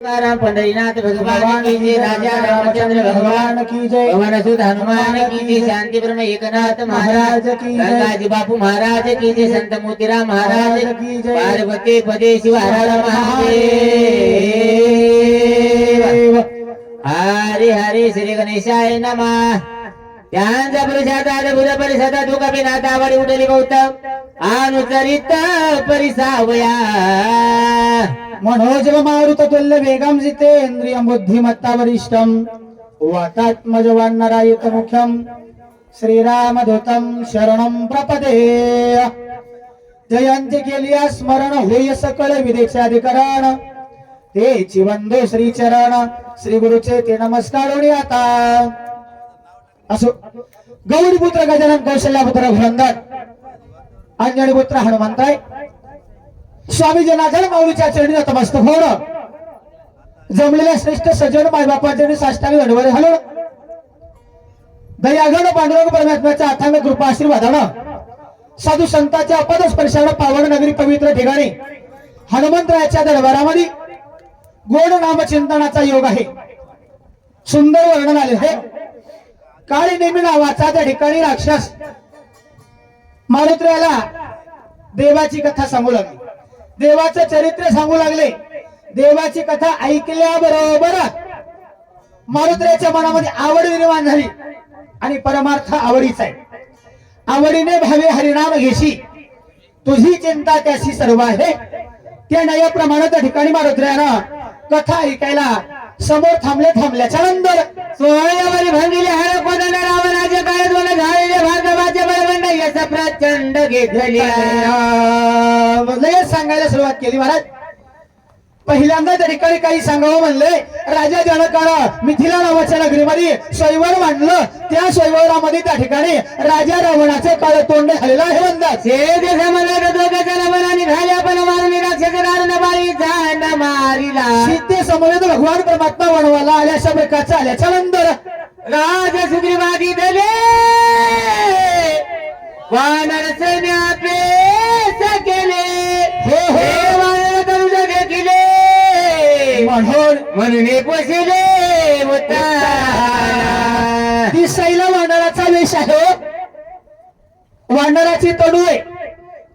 पंढरीनाथ भगवान की जय, राजा रामचंद्र भगवान की जय, भगवान सुध हनुमान की जय, शांति ब्रह्म एकनाथ महाराज की जय, गंगाजी बापू महाराज की जय, संत मोतीराम महाराज की जय, पार्वती पदे शिव हर हर महादेव। हरे हरे श्री गणेशाय नमः। त्यांचा परिषदा बुध परिषदा दुःख बिनादावडी उठली गौतम अनुचरित परिसावया मनोजव मारुत तुल्य वेगम जितेंद्रियं बुद्धिमत्ता वरिष्ठम वातात्मज वानरायत मुख्यम श्रीरामदूतं शरणं प्रपदे। जयंती केलिया स्मरण होय सकळ विदेशाधिकरण तेची वंदे श्री चरण श्री गुरुचे ते नमस्कारोनी आता असो। गौरीपुत्र गजानन कौशल्यापुत्र भुरंदर अंजनीपुत्र हनुमंताय स्वामी जनार्दन माऊलीच्या चरणी नतमस्तक होणं जमलेल्या श्रेष्ठ सज्जन मायबापांच्या साष्टांग दंडवत घालून दयागण पांडुरंग परमात्म्याच्या अथांग कृपा आशीर्वादानं साधू संतांच्या पदस्पर्शानं पावन नगरी पवित्र ठिकाणी हनुमंतरायाच्या दरबारामध्ये गोड नामचिंतनाचा योग आहे। सुंदर वर्णन आले आहे। काळी नेमी नावाचा त्या ठिकाणी राक्षस मारुतीला देवाची कथा सांगू लागली, देवाचं चरित्र सांगू लागले। देवाची कथा ऐकल्याबरोबर मारुतीच्या मनामध्ये आवड निर्माण झाली आणि परमार्थ आवडीचा आहे। आवडीने भावे हरिनाम घेशी तुझी चिंता त्याशी सर्व आहे। त्या नयाप्रमाणे त्या ठिकाणी मारुतीला कथा ऐकायला समोर थांबल्याच्या नंतर सोहळ्यावरी भंगिले हर कोदंड रावणाचे काय दोन झालेले भागवाचे बळवंड यश प्रचंड घेतल्या लय सांगायला सुरुवात केली। महाराज पहिल्यांदा त्या ठिकाणी काही सांगावं म्हणले। राजा जनकानं मिथिला नावाच्या नगरीमध्ये स्वयंवर मांडलं। त्या स्वयंवरामध्ये त्या ठिकाणी राजा रावणाचे काळ तोंड झालेलं आहे। म्हणतात सीते समवेत भगवान परमात्मा वनवाला आल्या अशा प्रकारचा आल्याच्या नंतर राजा सुग्रीवादी दले वानर सैन्यापे केले हो हो वानर करू केले म्हणून पोषले होता। दिसायला वानराचा वेश आहे, वानराची तडू आहे,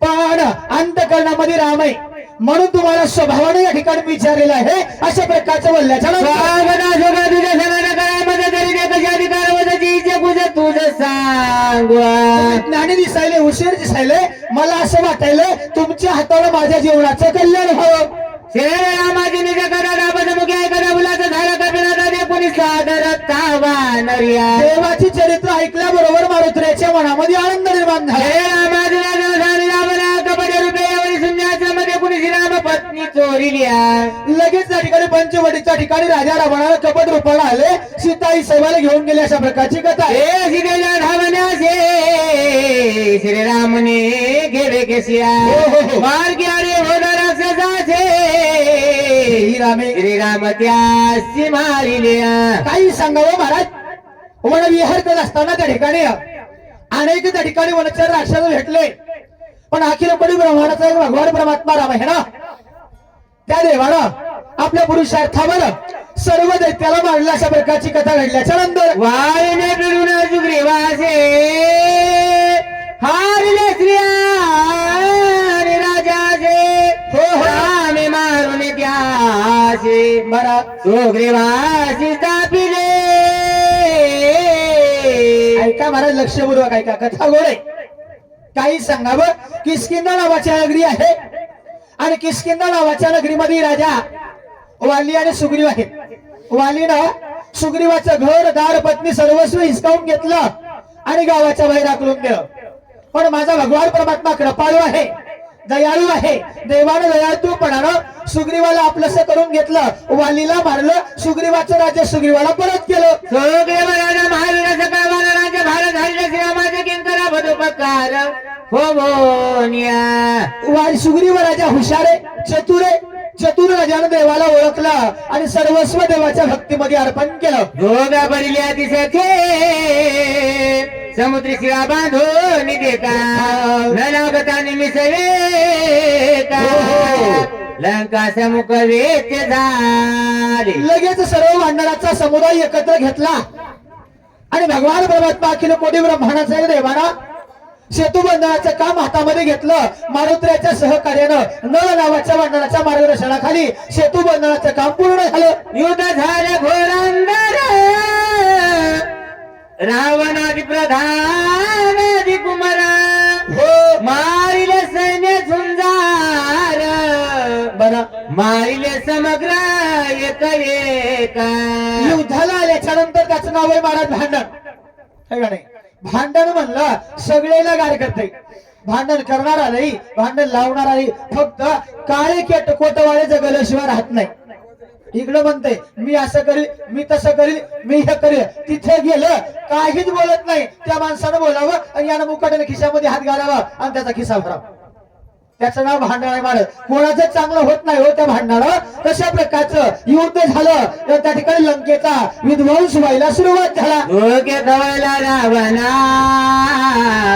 पण अंतकरणामध्ये राम आहे। म्हणून तुम्हाला स्वभावाने या ठिकाणी विचारलेलं आहे अशा प्रकारचं बोलल्याच्या ज्ञानी दिसायले, हुशार दिसायले, मला असं वाटायलं तुमच्या हाताला माझ्या जीवनाचं कल्याण व्हावं। श्रीरामाची निज करा राबत मुख्य करा मुलाचं झालं कपिला दे कोणी सादर तावानरिया देवाची चरित्र ऐकल्याबरोबर मारुतीच्या मनामध्ये आनंद निर्माण झाला। पत्नी चोरील्या लगेच त्या ठिकाणी पंचवटीच्या ठिकाणी राजा रावणाला कपट रूपाला आले, सीताई सैवाला घेऊन गेले अशा प्रकारची कथा आहे। सीतेला धावण्याचे श्रीरामने गेले केसिया मार्गी आले होणाराचे श्रीराम त्यासी मारिल्या। काही सांगावं महाराज, वन विहार करत असताना त्या ठिकाणी अनेक त्या ठिकाणी वनचर राक्षस भेटले, पण अखिल कोणी ब्रह्मांडाचा एक भगवान परमात्मा राम आहे ना, त्या देवानं आपल्या पुरुषार्थावर सर्व दैत्याला मारलं अशा प्रकारची कथा घडल्याच्या नंतर वाळीने पिळून सुग्रीवासे हारले स्त्रिया राजाचे हो रामे मारून त्याचे बरा सुग्रीवासी तापिले। ऐका महाराज, लक्षपूर्वक ऐका, कथा गोड आहे। काही सांगावं, किष्किंधा नावाची नगरी आहे आणि किष्किंधा नावाच्या नगरीमध्ये राजा वाली आणि सुग्रीव आहेत। वालीनं सुग्रीवाचं घर दार पत्नी सर्वस्व हिसकावून घेतलं आणि गावाच्या बाहेर हाकलून दिलं। पण माझा भगवान परमात्मा कृपाळू आहे, दयाळू आहे। देवानं दयाळूपणानं सुग्रीवाला आपलंस करून घेतलं, वालीला मारलं, सुग्रीवाचं राज्य सुग्रीवाला परत केलं। सुग्रीव राजा महावीराचा काळवाला राज्य भारत झालेल्या श्रीरामाचे किंकरा बदुपकार हो बोनिया। सुग्रीव राजा हुशार आहे, चतुर आहे। चतुर राजानं देवाला ओळखलं आणि सर्वस्व देवाच्या भक्तीमध्ये अर्पण केलं। जोगा बरिल्या दिसखे समुद्री शिळा बांधून देता नलागताने मिसळे का लंका समुख वेच झाले. लगेच सर्व भांडणाचा समुदाय एकत्र घेतला आणि भगवान परमात्मा अखिल कोटी ब्रह्मांडाचा देवाना सेतू बंधनाचं काम हातामध्ये घेतलं. मारुत्र्याच्या सहकार्यानं नळ नावाच्या भांडणाच्या मार्गदर्शनाखाली सेतू बंधनाचं काम पूर्ण झालं. युद्ध झालं घोरांदर रावणादि प्रधान आदि कुमार हो मारिले सैन्य झुंजार बरं मारिले समग्र एक एका. युद्धाला आल्याच्या नंतर त्याचं नाव आहे महाराज भांडण. है का नाही? भांडण म्हणलं सगळेला गार करते. भांडण करणारा नाही, भांडण लावणारा नाही. फक्त काळे केट कोटवाळे जगल्याशिवाय राहत नाही. इकडं म्हणते मी असं करील, मी तसं करील, मी हे करील. तिथे गेलं काहीच बोलत नाही. त्या माणसानं बोलावं आणि यानं मुकाट्याने खिशामध्ये हात घालावा आणि त्याचा खिसा भरावा. त्याचं नाव भांडण आहे. महाराज कोणाचं चांगलं होत नाही हो त्या भांडणाला. तशा प्रकारचं युद्ध झालं तर त्या ठिकाणी लंकेचा विध्वंस व्हायला सुरुवात झाला. डोके धवला रावणा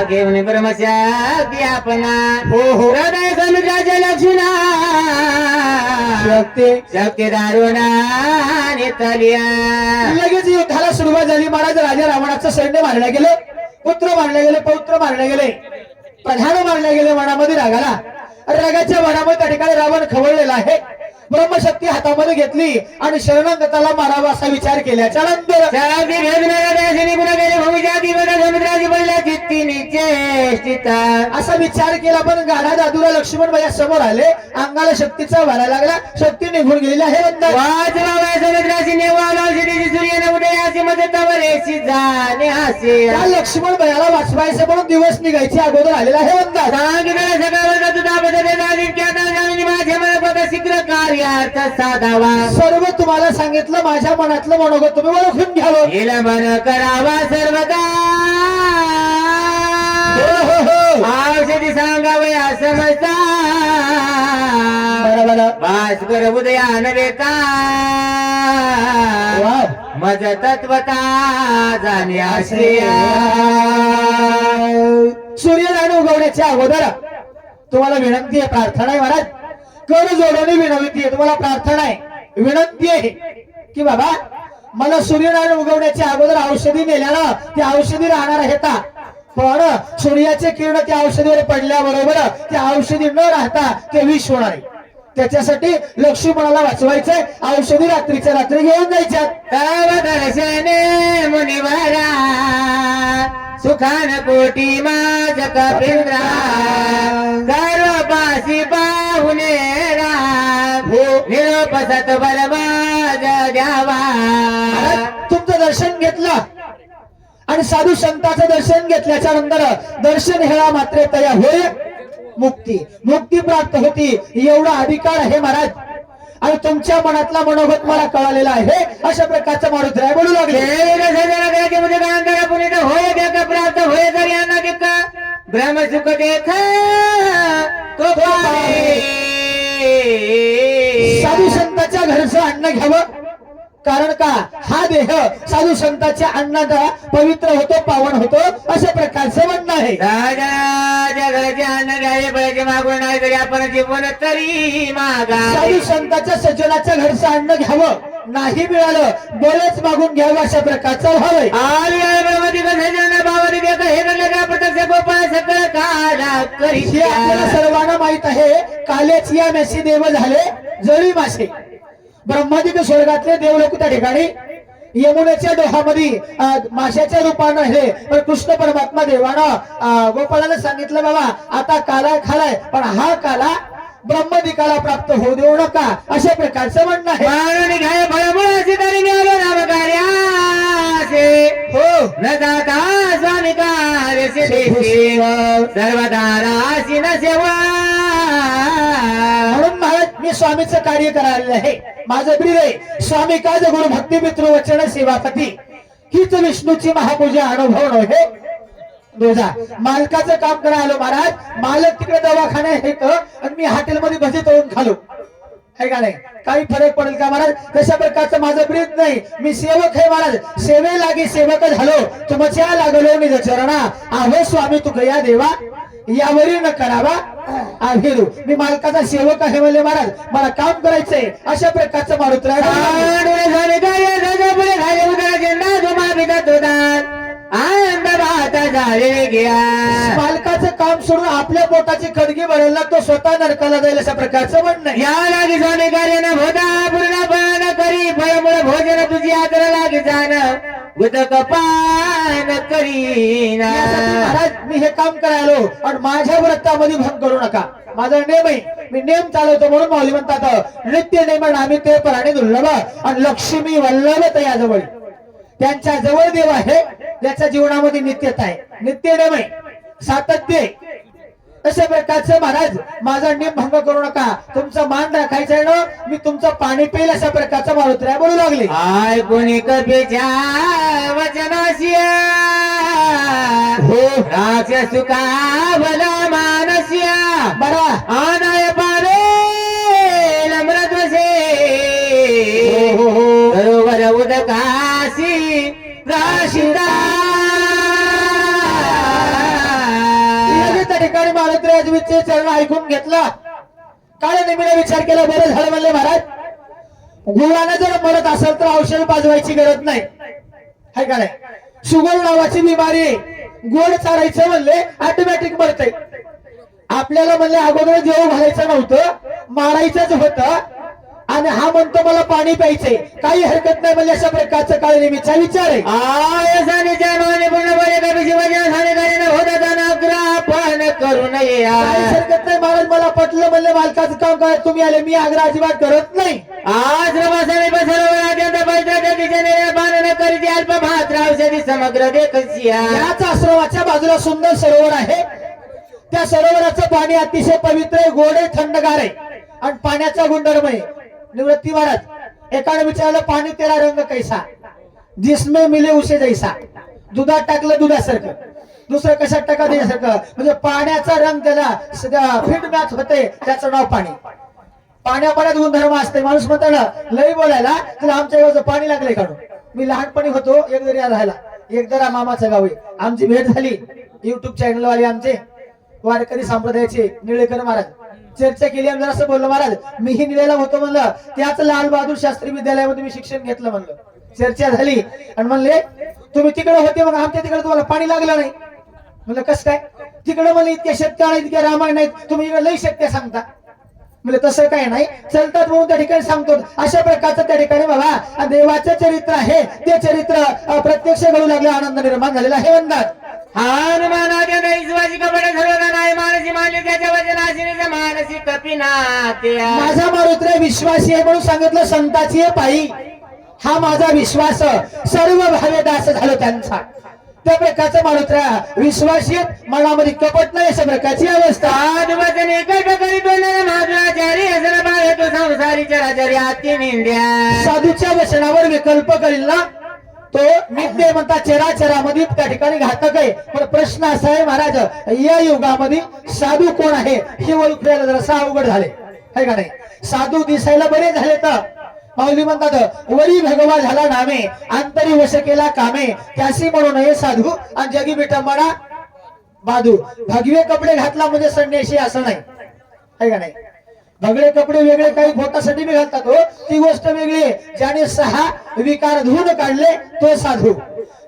घेऊन ब्रह्मशक्ती आपणा. हो हो हृदय समुद्राच्या लक्षणा शक्ती शक्ती दारुणा नेतलिया. लगेच युद्धाला सुरुवात झाली. महाराज राजा रावणाचं सैन्य मारलं गेलं, पुत्र मारले गेले, पौत्र मारले गेले, प्रधान मारले गेले. मनामध्ये रागाला रागाच्या वनामध्ये त्या ठिकाणी रावण खवळलेला आहे. ब्रह्मशक्ती हातामध्ये घेतली आणि शरणागताला मारावा असा विचार केल्याच्या नंतर असा विचार केला. पण गाढा दादूला लक्ष्मण भैया समोर आले. अंगाला शक्तीचा वारा लागला. शक्ती निघून गेलेली आहे. लक्ष्मण भैयाला वाचवायचं म्हणून दिवस निघायचे अगोदर आलेला आहे. शीघ्र कार्यार्थ साधावा. सर्व तुम्हाला सांगितलं. माझ्या मनातलं मनोगत तुम्ही ओळखून घ्यावं. गेला मन करावा सर्वदा. औषधी सांगावे असमजता. भास्कर उदयान बेता मज तत्वता जाणे आश्रया. सूर्यनारायण उगवण्याच्या अगोदर तुम्हाला विनंती आहे, प्रार्थना आहे. महाराज कर जोडवणी विनंती आहे. तुम्हाला प्रार्थना आहे, विनंती आहे की बाबा मला सूर्यनारायण उगवण्याच्या अगोदर औषधी नेल्यानं त्या औषधी राहणार आहेत. पण सूर्याचे किरण त्या औषधीवर पडल्याबरोबर त्या औषधी न राहता ते विष होणार आहे. त्याच्यासाठी लक्ष्मणाला वाचवायचंय. औषधी रात्रीच्या रात्री घेऊन जायच्या. तव दर्शने मुनिवरा सुखान कोटी माझ कपिंद्रा. गर्भपासी पाहुणे निरोप सत्वर माझ द्यावा. तुमचं दर्शन घेतलं आणि साधू संतांचं दर्शन घेतल्याच्या नंतर दर्शन हेळा मात्र तया होय मुक्ती. मुक्ती प्राप्त होती एवढा अधिकार आहे महाराज. आणि तुमच्या मनातला मनोगत मला कळालेला आहे. अशा प्रकारचं मारुद्राय बोलू लागले. प्राप्त होय तर यांना ब्रह्मसुख देख तो साधू संतांच्या घरचं अन्न घ्यावं. कारण का हा देह साधू संतांच्या अन्नाचा पवित्र होतो, पावन होतो. अशा प्रकारचं म्हणणं आहे. राजाच्या घराचे अन्न घ्यावे पाहिजे. मागून नाही तरी आपण जीवन तरी मागा. साधू संतांच्या सज्जनाच्या घरचं अन्न घ्यावं. नाही मिळालं बरेच मागून घ्यावं. अशा प्रकारचं व्हावं. हे आपल्याला सर्वांना माहित आहे. कालेच या मेसी देव झाले जळी मासे. ब्रह्मादिक स्वर्गातले देवलोक त्या ठिकाणी यमुनेच्या डोहामध्ये माशाच्या रूपानं हे. पण कृष्ण परमात्मा देवानं गोपाळाला सांगितलं बाबा आता काला खालाय पण हा काला ब्रह्मदिकाला प्राप्त होऊ देऊ नका. अशा प्रकारचं म्हणणं आहे. हो न जाता स्वामी कार्य सर्वदारासी न सेवा. म्हणून महाराज मी स्वामीचं कार्य करायला आहे. माझं प्रिय आहे स्वामी काज गुरु भक्ती मित्र वचन सेवापती. हीच विष्णूची महापूजा अनुभव नव्हे. रोजा मालकाचं काम करायला आलो महाराज. मालक तिकडे दवाखाने आहेत आणि मी हॉटेलमध्ये भजी तळून खालो. है का नाही? काही फरक पडेल का महाराज? तशा प्रकारचं माझं प्रीत नाही. मी सेवक आहे महाराज. सेवे लागे सेवक झालो. तुमच्या लागलो निज चरणा. आहो स्वामी तू गया देवा यावरी न करावा आभिरू मी मालकाचा सेवक आहे म्हणले महाराज मला काम करायचंय अशा प्रकारचं मारुतराय मालकाचं काम सोडून आपल्या पोटाची खडगी भरायला तो स्वतः नरकाला जाईल अशा प्रकारचं म्हणणं आहे. या लागी स्वामी कार्यानं भोदा पूर्ण पान करी फळमुळ भोजन तुझी आदर लागी जाण उदक पान करीना. महाराज मी हे काम करायलो आणि माझ्या व्रतामध्ये भंग करू नका माझा नेम आहे मी नेम चालवतो म्हणून माऊली म्हणतात नित्य नेम आम्ही ते पराणे दुर्लभ आणि लक्ष्मी वल्लभ तयाजवळ त्यांच्या जवळ देव आहे ज्याच्या जीवनामध्ये नित्यता आहे नित्य नेम आहे सातत्य आहे. अशा प्रकारचं महाराज माझा नियम भंग करू नका तुमचा मान राखायचा आहे ना मी तुमचं पाणी पेल अशा प्रकारचा मारुतराय बोलू लागले. आय कोणी कपेच्या वचनाशिया हो राक्ष सुका भला मानसिया बरा आनाय पावे नम्रत्वसे हो हो सरोवर उदकाशी प्राशिदा. त्या ठिकाणी मारुतरायाचे चरण ऐकून घेतला काळे नेहमीने विचार केला बरं झालं म्हणले महाराज गुळाने जर मरत असेल तर औषध पाजवायची गरज नाही हाय का नाही शुगर नावाची बिमारी आहे गोड चारायचं म्हणले ऑटोमॅटिक मरते आपल्याला म्हणले अगोदर जेव घालायचं नव्हतं मारायचंच होतं आणि हा म्हणतो मला पाणी प्यायचंय काही हरकत नाही म्हणजे अशा प्रकारचं काळे नेहमीचा विचार आहे. आयसानीच्या माने पूर्णपणे कवी शिवाजी सानेकारीने होता नाग्रापण करू नये. काही हरकत नाही महाराज मला पटलं म्हणले मालकाचं काम काय तुम्ही आले मी आग्रह अजिबात करत नाही. आज रमासाने बसरवर अत्यंत पवित्र दिशेने बांधणे करीत अल्प मात्र औषधी समग्र देखसिया. याच आश्रमाच्या बाजूला सुंदर सरोवर आहे त्या सरोवराचं पाणी अतिशय पवित्र आहे गोड आहे थंडगार आहे आणि पाण्याचा गुणधर्म आहे. निवृत्ती महाराज एकाने विचारलं पाणी तेरा रंग कैसा जिसमें मिले उसे जैसा दुधात टाकलं दुधासारखं दुसरं कशात टाका त्याच्यासारखं म्हणजे पाण्याचा रंग त्याला फिट मॅच होते त्याचं नाव पाणी. पाण्यापाण्यात गुणधर्म असते माणूस म्हणतो ना लई बोलायला तुला आमच्या गावचं पाणी लागलंय काढून मी लहानपणी होतो एक जरी राहायला एकदरा मामाचं गाव आहे आमची भेट झाली युट्यूब चॅनल वाले आमचे वारकरी संप्रदायाचे निळेकर महाराज चर्चा केली आणि जरा असं बोललो महाराज मीही निळेला होतो म्हणलं त्याच लाल बहादूर शास्त्री विद्यालयामध्ये मी शिक्षण घेतलं म्हणलं चर्चा झाली आणि म्हणले तुम्ही तिकडे होते मग आमच्या तिकडे तुम्हाला पाणी लागलं नाही म्हणलं कसं काय तिकडे म्हणलं इतक्या शक्य आहेत इतक्या रामायण आहेत तुम्ही इकडे लई शक्य सांगता म्हणजे तसं काय नाही चलतात म्हणून त्या ठिकाणी सांगतो अशा प्रकारचं त्या ठिकाणी बाबा देवाचं चरित्र आहे ते चरित्र प्रत्यक्ष घडू लागले आनंद निर्माण झालेला आहे म्हणतात. हनुमानाच्या दैसवाची कपडे सर्वदा नाही मानसी मानली त्याच्या वचनाशिनीचा मानसी कपिनात्या. माझा मारुत्र विश्वासी आहे म्हणून सांगितलं संताची आहे पायी हा माझा विश्वास सर्व भावे दास झालो त्यांचा त्या प्रकारचा मारुत्र विश्वासी मनामध्ये कपट नाही अशा प्रकारची अवस्था. वचन एकट करीत महाचारी असर बाळ तो संसारी चराचरी आती निंद्या. साधूच्या वचनावर विकल्प करील ना तो नित्य म्हणता चराचरामध्ये त्या ठिकाणी घातक आहे. पण प्रश्न असा आहे महाराज या युगामध्ये साधू कोण आहे हे ओळखायला जरासा अवघड झाले है का नाही. साधू दिसायला बरे झाले तर माऊली म्हणतात वरी भगवा झाला नामे अंतरी वश केला कामे त्यासी म्हणून हे साधू आणि जगी विटंबना बाधू. भगवे कपडे घातला म्हणजे संन्यासी असं नाही है का नाही. भगवे कपडे वेगळे काही पोटासाठी बी घालतात हो ती गोष्ट वेगळी आहे. ज्याने 6 विकार धुवून काढले तो साधू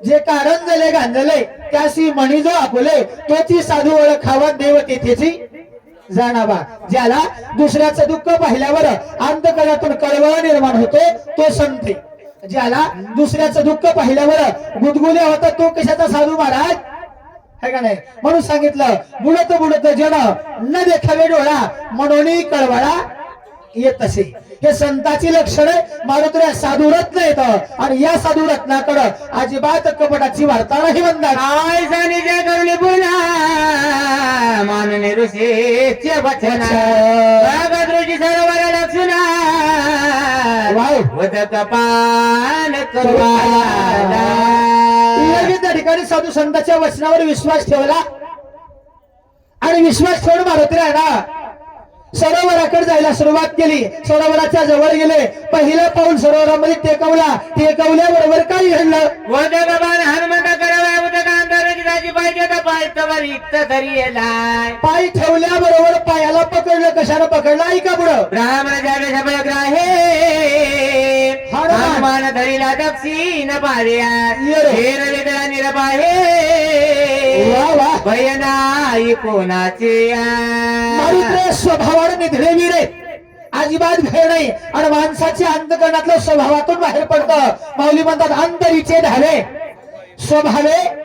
जे कारण झाले गांजले त्यासी मणी जो आपुले तोची साधू ओळखावा देव तेथेची जाणावा. ज्याला दुसऱ्याचं दुःख पाहिल्यावर अंतकरणातून कळवळ निर्माण होतो तो संत. ज्याला दुसऱ्याचं दुःख पाहिल्यावर गुदगुल्या होता तो कशाचा साधू महाराज है का नाही. म्हणून सांगितलं बुडत बुडत जन न देखावे डोळा म्हणून कळवळा येत असे. हे संताची लक्षण मारुत्र साधू रत्न येत आणि या साधू रत्नाकडे अजिबात कपटाची वार्ता नाही म्हणतात. आय सानिध्य करुणी पुन्हा मानने ऋषीचे वचन ऋषी सरोवर लक्षणा वदक पान करवाला. त्या ठिकाणी साधू संतांच्या वचनावर विश्वास ठेवला आणि विश्वास ठेवून मारुत्र आहे ना सरोवराकडे जायला सुरुवात केली. सरोवराच्या जवळ गेले पहिलं पाऊल सरोवरामध्ये टेकवला टेकवल्याबरोबर काही घडलं. वदक पान हनुमंत करावा उदक अंतराची पाहिजे पद पाय तवर इत्त धरी येलाय पाय ठेवल्याबरोबर पायाला पकडलं, कशानं पकडलं ऐका पुढं. ब्राह्मण जागे शबळ ग्राहे हनुमान धरीला दक्षिण पार्या हेर वेदळा निरबाहे वा वा. भय नाही कोणाचे मारुत्रे स्वभावाने निधडे वीर आहेत, अजिबात भेळ नाही आणि माणसाच्या अंतकरणातलं स्वभावातून बाहेर पडतं. माऊली म्हणतात अंतरीचे धावे स्वभावे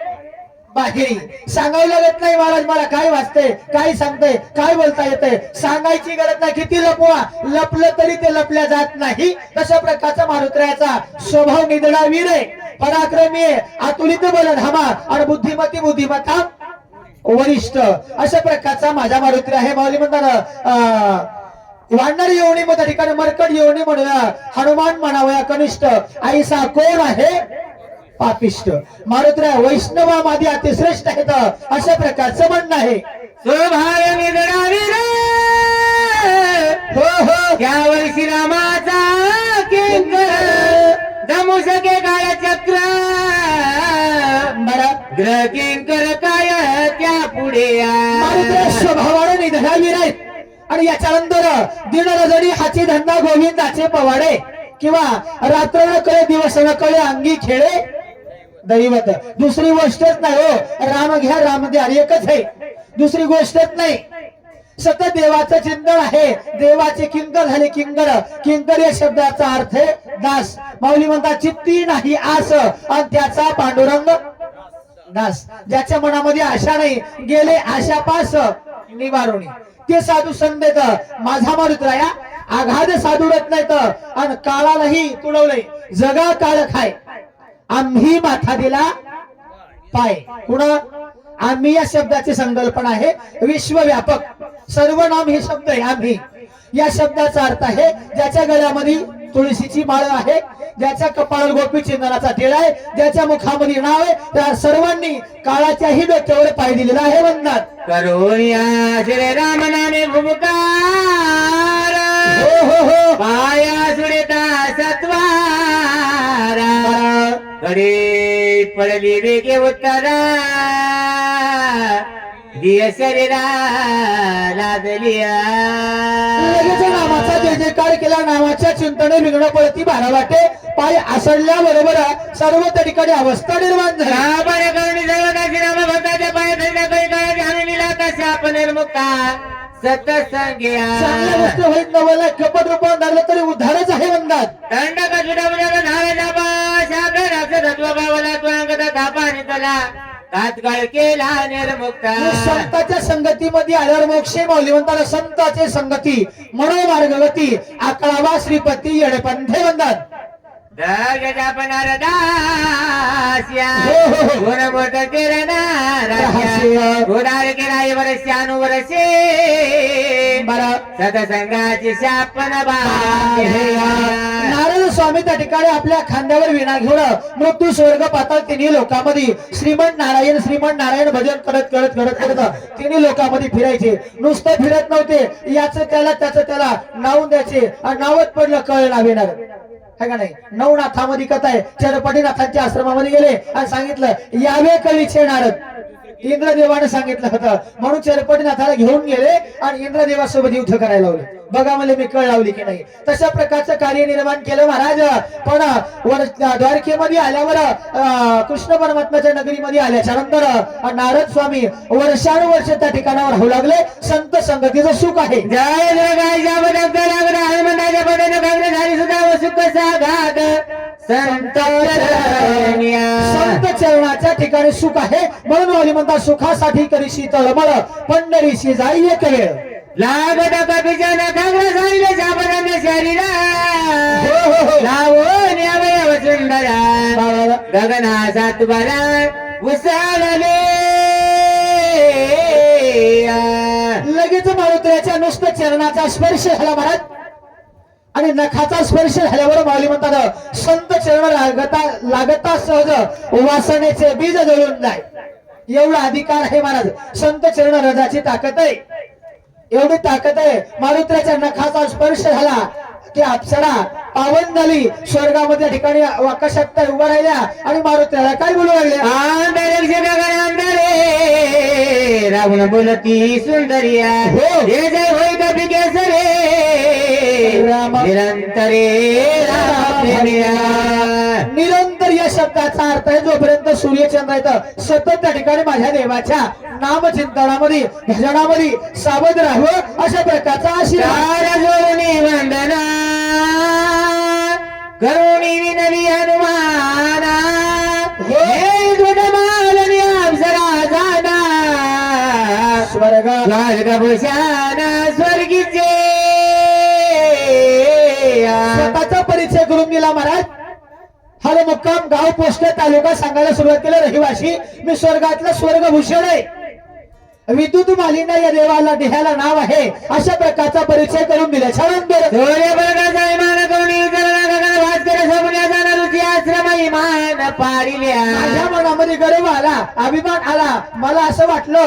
बाहेरी. सांगावं लागत नाही महाराज मला काय वाचतंय, काय सांगतंय, काय बोलता येतंय, सांगायची गरज नाही. किती लपवा, लपलं तरी ते लपल्या जात नाही. तशा प्रकारचा मारुत्र्याचा स्वभाव निधडा वीर आहे, पराक्रमी आहे, अतुलित बल धामा आणि बुद्धिमती बुद्धिमत्ता वरिष्ठ. अशा प्रकारचा माझा मारुत्री आहे. माऊली म्हणतात वाढणारी येवणी मग त्या ठिकाणी मरकट येवणी म्हणूया, हनुमान म्हणावया कनिष्ठ, आईसा कोण आहे पापिष्ट. मारुत्र्या वैष्णवामध्ये अतिश्रेष्ठ आहेत अशा प्रकारचं म्हणणं आहे. स्वभाव निधडा वीर हो हो. त्या वर्षी रामाचा किंकर जमू शके काळ चक्र ग्रह किंकर काय त्या पुढे मारुत्र्या स्वभावाने निधडा वीर आहेत. आणि याच्यानंतर दिनरजनी हाची धंदा गोविंदाचे पवाडे किंवा रात्र न कळे दिवस न कळे अंगी खेळे दैवत. दुसरी गोष्टच नाही हो, राम घ्या राम द्या एकच आहे, दुसरी गोष्टच नाही. सतत देवाचं चिंतन आहे, देवाचे किंकर झाले किंकर. किंकर या शब्दाचा अर्थ आहे दास. माऊली म्हणतात चित्ती नाही आस आणि त्याचा पांडुरंग दास. ज्याच्या मनामध्ये आशा नाही गेले आशा पास निवारुणी ते साधू संदेत. माझा मारुत्राया आघात साधूरत नाहीत आणि काळालाही तुडवलंय. जगा काळ खाय आम्ही माथा दिला पाय. कुणा आम्ही या शब्दाची संकल्पना आहे विश्वव्यापक. सर्वनाम हे शब्द आहे आम्ही. या शब्दाचा अर्थ आहे ज्याच्या गळ्यामध्ये तुळशीची माळ आहे, ज्याच्या कपाळावर गोपी चिंतनाचा टिळा आहे, ज्याच्या मुखामध्ये नाव आहे, त्या सर्वांनी काळाच्याही डोक्यावर पाय दिलेला आहे. म्हणतात करुणिया श्री राम नामे भूमकार हो हो हो. पाया सुरेता सत्वारा कडे पडली वेगे उत्तरा दिय शरीरा लादलिया. लगेच नामाचा जय जयकार केला. नामाच्या चिंतने विघ्न पळती बारा वाटे. पाय आसडल्याबरोबर सर्व त्या ठिकाणी अवस्था निर्माण झाली. रामाने करुणी सर्वदासी राम भक्ताच्या पाय धरल्या काही काळात हाणलेला तशा आपण निर्मुक्ता सतसंग्या. चांगल्या गोष्ट होईत नवला कपट रूपात धरलं तरी उद्धारच आहे. म्हणतात दंड कसुटा धाराचा पाशाकर तत्व भावला त्वांगता थापा आणि तला तात्काळ केला निर्मुक्ता. संतांच्या संगतीमध्ये आल्यावर मोक्षे. माऊली म्हणतात संतांचे संगती मनोमार्गवती अकळावा श्रीपती येडेपंथे. म्हणतात दगजा पणार दास्या हो, हो, हो. गुण मोठ किरणा रहस्य. गुडार केराय वर्षे अनुवर्षे बरं सतसंगाची शापन नारायण स्वामी त्या ठिकाणी आपल्या खांद्यावर विणा घेऊन मृत्यू स्वर्ग पाताळ तिन्ही लोकांमध्ये श्रीमंत नारायण भजन करत करत करत करत तिन्ही लोकांमध्ये फिरायचे. नुसतं फिरत नव्हते, याचं त्याला त्याचं त्याला नाव द्यायचे आणि नावच पडलं कळ लावेणार है का नाही. नवनाथामध्ये कथा आहे. चरपटीनाथांच्या आश्रमामध्ये गेले आणि सांगितलं यावे कवीचे नारद. इंद्रदेवाने सांगितलं होतं म्हणून चरपटीनाथाला घेऊन गेले आणि इंद्रदेवासोबत युद्ध करायला लावले. बघा मला मी कळ लावली की नाही. तशा प्रकारचं कार्य निर्माण केलं महाराज. पण द्वारकेमध्ये आल्यावर कृष्ण परमात्म्याच्या नगरीमध्ये आल्याच्या नंतर नारद स्वामी वर्षानुवर्ष त्या ठिकाणावर राहू लागले. संत संगतीचं सुख आहे. जय जगाच्या बदल हनुमंताच्या पदाने कांग्रेस झाली सुद्धा व सुख सागात संत संत चरणाच्या ठिकाणी सुख आहे. म्हणून माऊली म्हणतात सुखासाठी करीशी तळमळ पंढरीशी जाई एक वेळ. लागत कपिजन कांग्रेस झालेल्या शापनाने शरीरा हो हो हो. लावून यावयाव सुंदरा गगनाचा तुबारा उसाळले. लगेच मारुत्र्याच्या नुसतं चरणाचा स्पर्श झाला महाराज आणि नखाचा स्पर्श झाल्यावर माऊली म्हणतात संत चरण लागता सहज वासनेचे बीज जळून जाय. एवढा अधिकार आहे महाराज. संत चरण रजाची ताकद आहे, एवढी ताकद आहे. मारुत्र्याच्या नखाचा स्पर्श झाला की अप्सरा पावन झाली. स्वर्गामध्ये ठिकाणी आकाशात उभा राहिल्या आणि मारुत्र्याला काय बोलू लागले. आंधळे राहून बोलती सुंदरिया हो. हे जय होई कपी केसरे राम. निरंतरे राम प्रेमिया. निरंतर या शब्दाचा अर्थ आहे जोपर्यंत सूर्यचंद्र येतं सतत त्या ठिकाणी माझ्या देवाच्या नामचिंतनामध्ये भजनामध्ये सावध राहावं अशा प्रकारचा आशीर्वाद. चार जोडून वंदना करुणी विनवी हनुमाना हे दुडमालनी अप्सरा जाना स्वर्ग स्वर्गभूषण स्वर्गीचे. स्वतःचा परिचय करून दिला महाराज. हॅलो मुक्काम गाव पोस्ट तालुका सांगायला सुरुवात केलं रहिवासी मी स्वर्गातलं स्वर्गभूषण आहे. विद्युत मालिन्य या देवाला देहाला नाव आहे अशा प्रकारचा परिचय करून दिल्याच्या नंतर सूर्यप्रकाशा इमान करुणी उतरला गगन भास्कर समुद्राचा नरुची आश्रम इमान पाडिल्या. माझ्या मनामध्ये गर्व आला अभिमान आला. मला असं वाटलं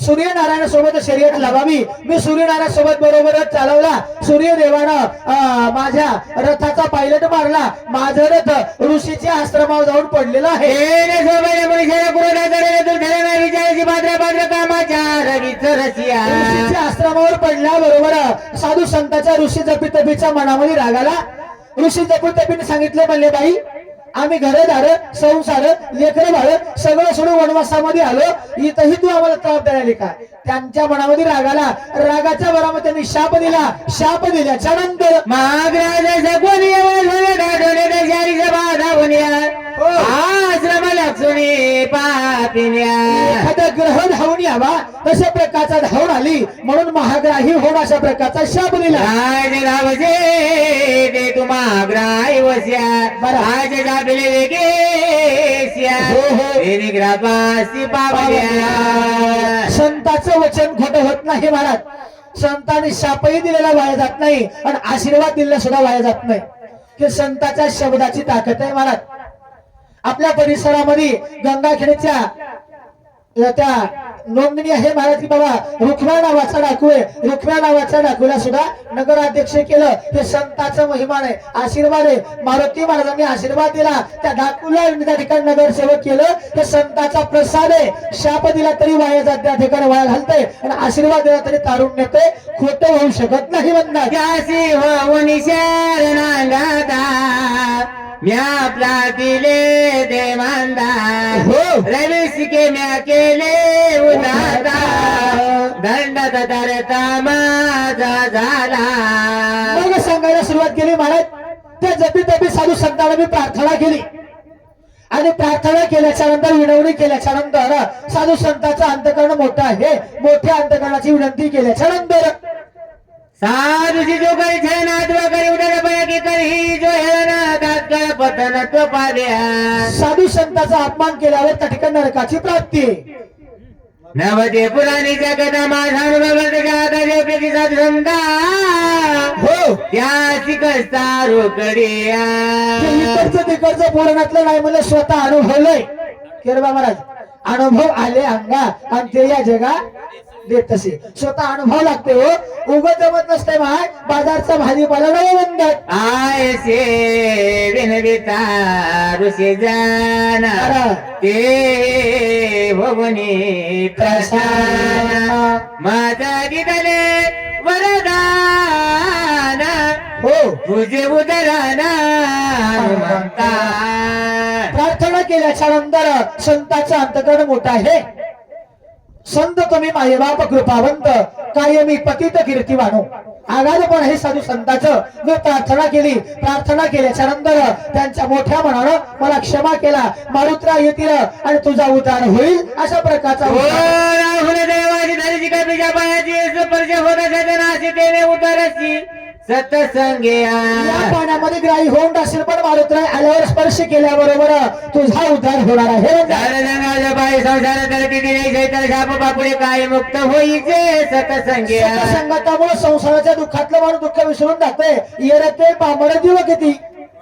सूर्यनारायण सोबत शर्यत लावावी. मी सूर्यनारायण सोबत बरोबरच चालवला. सूर्यदेवानं माझ्या रथाचा पायलट मारला. माझं रथ ऋषीच्या आश्रमावर जाऊन पडलेला आहे. हे सोबत मनुष्याला क्रोधाचा रे तू धरण विचारायची पात्र कामाच्या रवीचं रसिया. ऋषीच्या आश्रमावर पडल्याबरोबर साधू संतांच्या ऋषी जपितपीच्या मनामध्ये रागाला. ऋषी जपितपीने सांगितले म्हणले बाई आम्ही घरदार संसार लेकर बाळ सगळं सोडून वनवासामध्ये आलो इथंही तू आम्हाला त्रास द्यायला का. त्यांच्या मनामध्ये रागाला. रागाच्या भरामध्ये त्यांनी शाप दिला. शाप दिल्याच्या नंतर महाग्राजाचा कोणी आश्रम लक्ष्मी पापिन्या. एखादा ग्रह धावून यावा तशा प्रकारचा धावून आली म्हणून महाग्राही होऊन अशा प्रकारचा शाप दिला. राज गावचे ते तू महाग्राही वस्या राज जाबले वेगेस्या निग्रापासी पापिन्या. संताचं वचन खोटं होत नाही महाराज. संतांनी शापही दिलेला वाया जात नाही आणि आशीर्वाद दिलेला सुद्धा वाया जात नाही. हे संताच्या शब्दाची ताकद आहे महाराज. आपल्या परिसरामध्ये गंगाखेडच्या त्या नोंदणी आहे महाराज की बाबा रुक्म्या नावाचा डाकू आहे. रुक्म्या नावाच्या डाकूला सुद्धा नगराध्यक्ष केलं. हे संताचं महिमान आहे आशीर्वाद आहे. मारुती महाराजांनी आशीर्वाद दिला त्या डाकूला त्या ठिकाणी नगरसेवक केलं. हे संताचा प्रसाद आहे. शाप दिला तरी वाया जात त्या ठिकाणी वाया घालतंय आणि आशीर्वाद दिला तरी तारून नेते. खोटं होऊ शकत नाही म्हणणार. त्यासी होऊन शरणांगाता म्या आपला दिले दे मांदा हो. रवीस के म्या केले उदाता दंडात धरता माझा झाला. मग सांगायला सुरुवात केली महाराज. त्या जपी साधू संतांना मी प्रार्थना केली आणि प्रार्थना केल्याच्या नंतर विनवणी केल्याच्या नंतर साधू संतांचा अंतकरण मोठा आहे. मोठ्या अंतकरणाची विनंती केल्याच्या नंतर साधुची जो करी छळनात्व करी उदर बयाकी करी जो हेळना तात्काळ पतन तो पाद्या. साधू संतांचा अपमान केल्यावर त्या ठिकाणी नरकाची प्राप्ती. नवते पुराणी जगता माझा अनुभव साधू संता हो त्याची कसा रोकड्या. इकडचं तिकडचं पुराणातलं नाही मला स्वतः अनुभवलंय. केरबा महाराज अनुभव आले अंगा आणि ते या जगात देत तसे स्वतः अनुभव लागते. हो उगत जमत नसते माय बाजारचा भाजीपाला नव म्हणतात. आय से विनविता ऋषी जाना ते भगुनी प्रसाद माझा दिदले वरदान हो तुझे उदराना म्हणता. प्रार्थना केल्याच्या नंतर संतांचा अंतकरण मोठा आहे. संत तुम्ही मायबाप कृपावंत कायमी पतित कीर्तिवानो. आगाधपण हे साधू संतांचं मी प्रार्थना केली. प्रार्थना केल्याच्या नंतर त्यांच्या मोठ्या मनानं मला क्षमा केला. मारुत्रा येतील आणि तुझा उद्धार होईल अशा प्रकारचा सतसंग्या या पाण्यामध्ये ग्राही होऊन असेल पण मारुत्रा आल्यावर स्पर्श केल्याबरोबर तुझा उद्धार होणार आहे. बाई संसार करती दिले चैतन शाप बापुडे काय मुक्त होईचे सतसंग्या. संगतामुळे संसाराच्या दुःखातलं माणूस दुःख विसरून जाते. येरते पामर जीव किती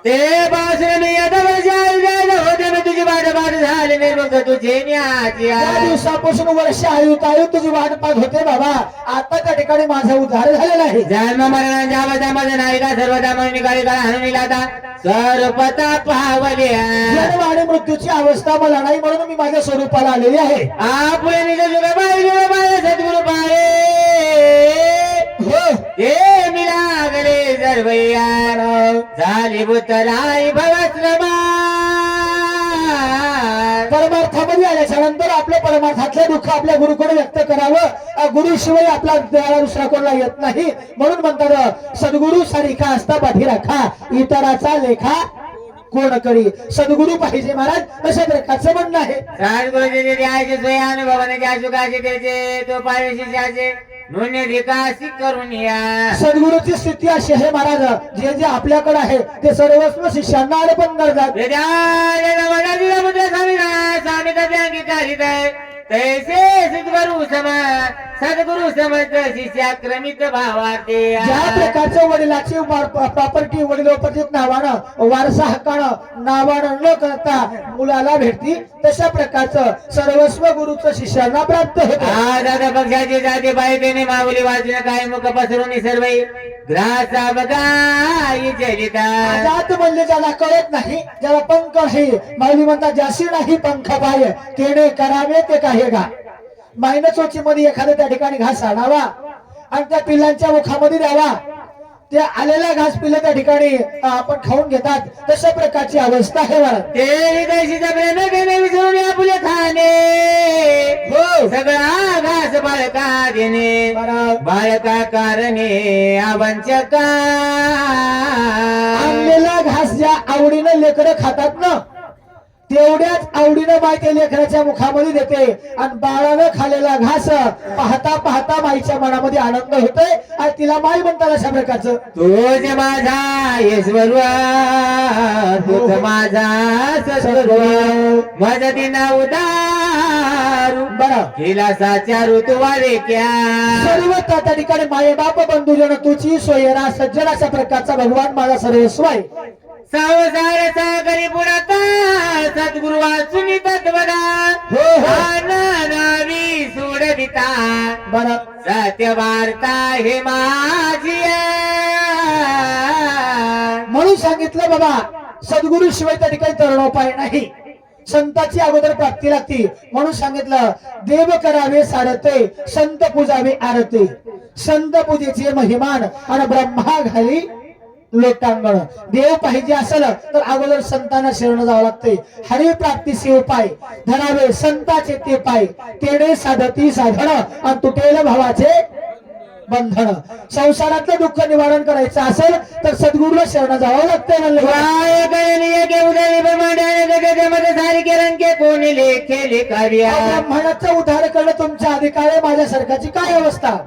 ते बासुर मी आता होते मी तुझी वाट बाद झाले निर्मुख तुझे न्याची त्या दिवसापासून वर्ष आयु तुझी वाट पाहत होते बाबा. आता त्या ठिकाणी माझा उद्धार झालेला आहे. जन्म मरण जावदामध्ये नाही का सर्वदा म्हणून काळी काळ हाणून लादा सर्वता पावल्या जन्म आणि मृत्यूची अवस्था मला नाही म्हणून मी माझ्या स्वरूपाला आलेली आहे. आपले निज जुगाबाई सद्गुरु पाये हो ते मी लागले सर्वया झाली बुतलाई भवश्रमा परमार्थामध्ये आल्याच्या नंतर आपल्या परमार्थातले दुःख आपल्या गुरुकडे व्यक्त करावं. गुरुशिवाय आपला देवाला दुसरा कोणला येत नाही म्हणून म्हणतात सद्गुरु सारिखा असता पाठी राखा इतराचा लेखा कोण करी. सद्गुरु पाहिजे महाराज अशा प्रकारचं म्हणणं आहे. सद्गुरुजी द्यायचे सोय अनुभवाने ज्या सुखाचे त्याचे तो पायशीचे नुन्य विकासी करून या. सद्गुरूची स्थिती अशी आहे महाराज जे जे आपल्याकडे आहे ते सर्वस्व शिष्यांना अर्पण करतात. तैसे सद्गुरु समर्थ शिष्याक्रमित भावाते ज्या प्रकारचं वडिलाची प्रॉपर्टी वडिलोपर्जित नावानं वारसा हक्कानं नावानं न करता मुलाला भेटती तशा प्रकारचं सर्वस्व गुरुचं शिष्यांना प्राप्त होतं. दादा पक्षाची जाती पाहिजे माऊली वाचून काय मुख पसरून सर्व ग्रासा बघाई चरिता जात म्हणले ज्याला कळत नाही ज्याला पंख आहे माऊली म्हणतात ज्याशी नाही पंख पाय तेने करावे ते काही का. मायनचोची मध्ये एखाद्या त्या ठिकाणी घास आणावा आणि त्या पिल्लांच्या मुखामध्ये द्यावा. ते आलेला घास पिल्लं त्या ठिकाणी आपण खाऊन घेतात तशा प्रकारची अवस्था आहे मला. ते देशीचा प्रेम घेणे विसरून आपले खाणे हो सगळा घास बाळका देणे बाळका कारणे आवंचका आणलेला घास ज्या आवडीनं लेकरं खातात ना तेवढ्याच आवडीनं माय ते लेकराच्या मुखामध्ये देते आणि बाळानं खाल्लेला घास पाहता पाहता माईच्या मनामध्ये आनंद होतोय आणि तिला माई म्हणतात अशा प्रकारचं. तुझ माझा ईश्वर तुझ माझा सद्गुरु मदतीना उदार बरं केला साच्या ऋतुवारे क्या सर्व त्या ठिकाणी माये बाप बंधुजन तुझी सोयरा सज्जन अशा प्रकारचा भगवान माझा सर्वस्व आहे. संसार सागरी पुरता सद्गुरु वाचून तत्वदा हो हो नावी सोडविता बरं सत्य वार्ता हे माझी म्हणून सांगितलं बाबा सद्गुरु शिवाय त्या ठिकाणी तरुणोपाय नाही. संताची अगोदर प्राप्ती लागती म्हणून सांगितलं देव करावे सारते संत पूजावे आरते. संत पूजेचे महिमान आणि ब्रह्मा घाली लोटांगण. देव पाहिजे असेल तर अगोदर संतांना शरण जावं लागते. हरी प्राप्तीचे उपाय धरावे संताचे ते पाय तेने साधती साधन आणि तुटेल भावाचे बंधन. संसारातलं दुःख निवारण करायचं असेल तर सद्गुरूला शरण जावं लागतंय म्हणलं. ब्रह्मांडाचं उद्धार करणं तुमच्या अधिकार आहे. माझ्या सरकारची काय अवस्था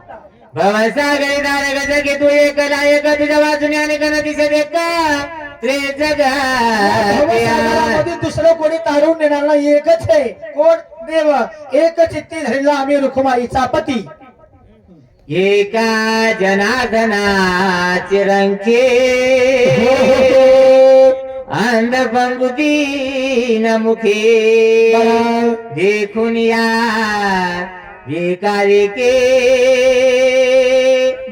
भवसागरी दारगज घे तू एक लायक तुझ्या वाचून अनेक दिसत एका भवसागरामध्ये दुसरं कोणी तारून नेणार नाही. एकच आहे कोण देव. एक चित्ती धरला आम्ही रुखमाईचा पती. एका जनार्दनाचे रंके अंध पंगुती न मुखे देखून या विकारी के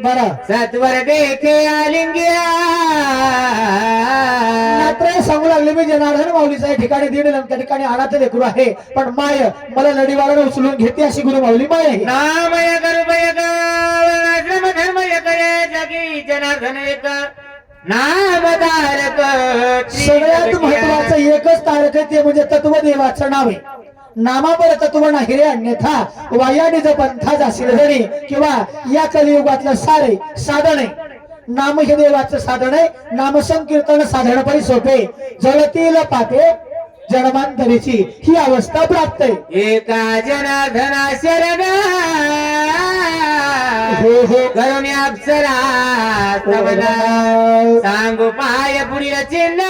बरं सत्वर देखे आलिंग्या मात्र सांगू लागले मी जनार्दन माऊलीचा या ठिकाणी दीड त्या ठिकाणी अनाथ लेकरू आहे पण माय मला लढीवाराने उचलून घेते अशी गुरु माऊली माय आहे. नामय करुपय आश्रम धर्मय करे जगी जनार्दन एक नामधारक. सगळ्यात महत्वाचं एकच तारक आहे ते म्हणजे तत्वदेवाचं नाव आहे. नामापर तत्व नाही रे अन्यथा वायाने जर पंथा जाशील जरी किंवा या कलियुगातलं सारे साधन आहे. नाम हे देवाचं साधन आहे. नाम संकीर्तन साधनपणे सोपे जळतील पापे जन्मांतरीची ही अवस्था प्राप्त आहे. एका जनार्दना शरण करुणी अप्सरा सांगू पाय पुढील चिन्ह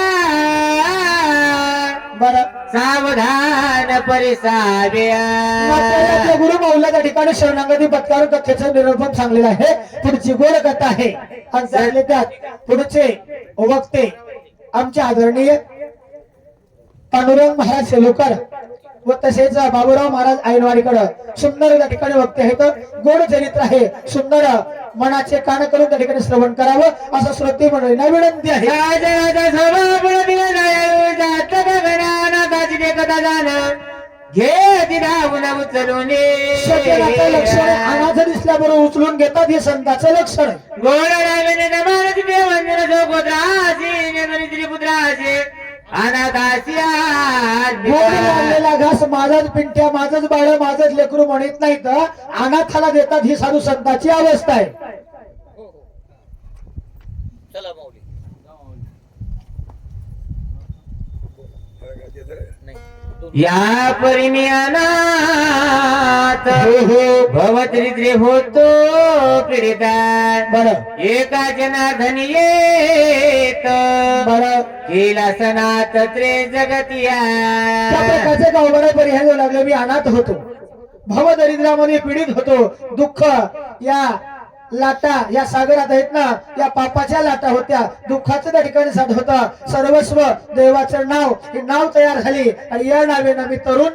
बरं सावधान परिसाव्या. गुरु माऊला त्या ठिकाणी शरणागती पत्कार कथेचं निरूपण सांगलेलं आहे. पुढची गोड कथा आहे आणि सांगले त्यात पुढचे वक्ते आमचे आदरणीय पांडुरंग महाराज सेलुकर व तसेच बाबूराव महाराज ऐनवाडीकडे सुंदर त्या ठिकाणी वक्ते आहेत. गोड चरित्र आहे. सुंदर मनाचे कान करून त्या ठिकाणी श्रवण करावं असं श्रोते मंडळींना विनंती आहे. राजा स्वभाव दिला जाय जात गगनाना गाजले कदा जाण घे दिधावून उचलून सत्यनाचं लक्षण अनाथ दिसल्याबरोबर उचलून घेतात हे संतांचं लक्षण. गोड रागने दमानच देवंजन सोपुत्रासी नेमनी त्रिपुत्रासी अनाथासिया गोड लागलेला घास माझाच पिंट्या माझाच बाळ माझाच लेकरू म्हणत नाही तर अनाथाला देतात ही साधू संतांची अवस्था आहे. या परिणी अनाथ भवत्रिद्रे होतो पीडिता बरं एका जनाधनी येत बरं केला सनात त्रे जगतिया त्या प्रकारचे गावभर परिहार देऊ लागले. मी अनाथ होतो भवदरिद्रामध्ये पीडित होतो. दुःख या लाटा या सागरात आहेत ना या पापाच्या लाटा होत्या. दुःखाचं त्या ठिकाणी साध होता. सर्वस्व देवाचं नाव ही नाव तयार झाली आणि या नावेनं मी तरुण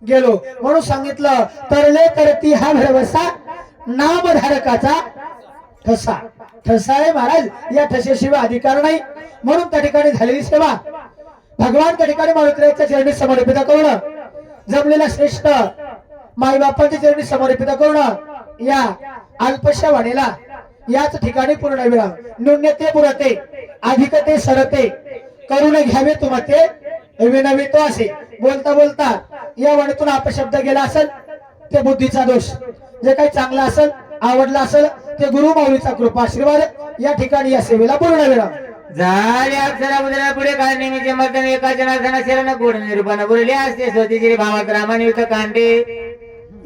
गेलो. म्हणून सांगितलं तरले तरती हा भरवसा नामधारकाचा ठसा. ठसा आहे महाराज. या ठसेशिवाय अधिकार नाही. म्हणून त्या ठिकाणी झालेली सेवा भगवान त्या ठिकाणी मारुतीच्या चरणी समर्पित करून जमलेला श्रेष्ठ माई बापांच्या चरणी समर्पित करून या अल्पशा वाणीला याच ठिकाणी पूर्ण वेळा न्यून्यते पुरते अधिकते सरते करून घ्यावे तुमते विनवी तो असे. बोलता बोलता या वाणीतून अपशब्द गेला असेल ते बुद्धीचा दोष. जे काही चांगलं असेल आवडलं असेल ते गुरु माऊलीचा कृपा आशीर्वाद या ठिकाणी या सेवेला पूर्ण वेळा झाले अक्षरा उदरा पुढे काय नेहमीचे मर्दन एका जनार्दना शरण गोड निरूपण बोलले असते स्वतःची भावात रामानियुक्त कांडे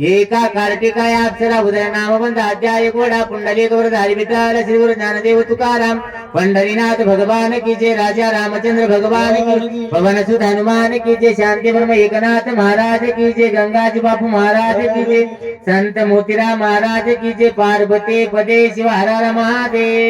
एका कार्तिकाय अक्षरा उदरा नामबंध अध्याय गोडा पुंडलिक वरधारी विठाल श्री गुरु ज्ञानदेव तुकाराम पंढरीनाथ भगवान की जय राजा रामचंद्र भगवान की पवन सुत हनुमान की जय शांति ब्रह्म एकनाथ महाराज की जय गंगाजी बापू महाराज की जय संत मोतीराम महाराज की जय पार्वती पदे शिव हर हर महादेव.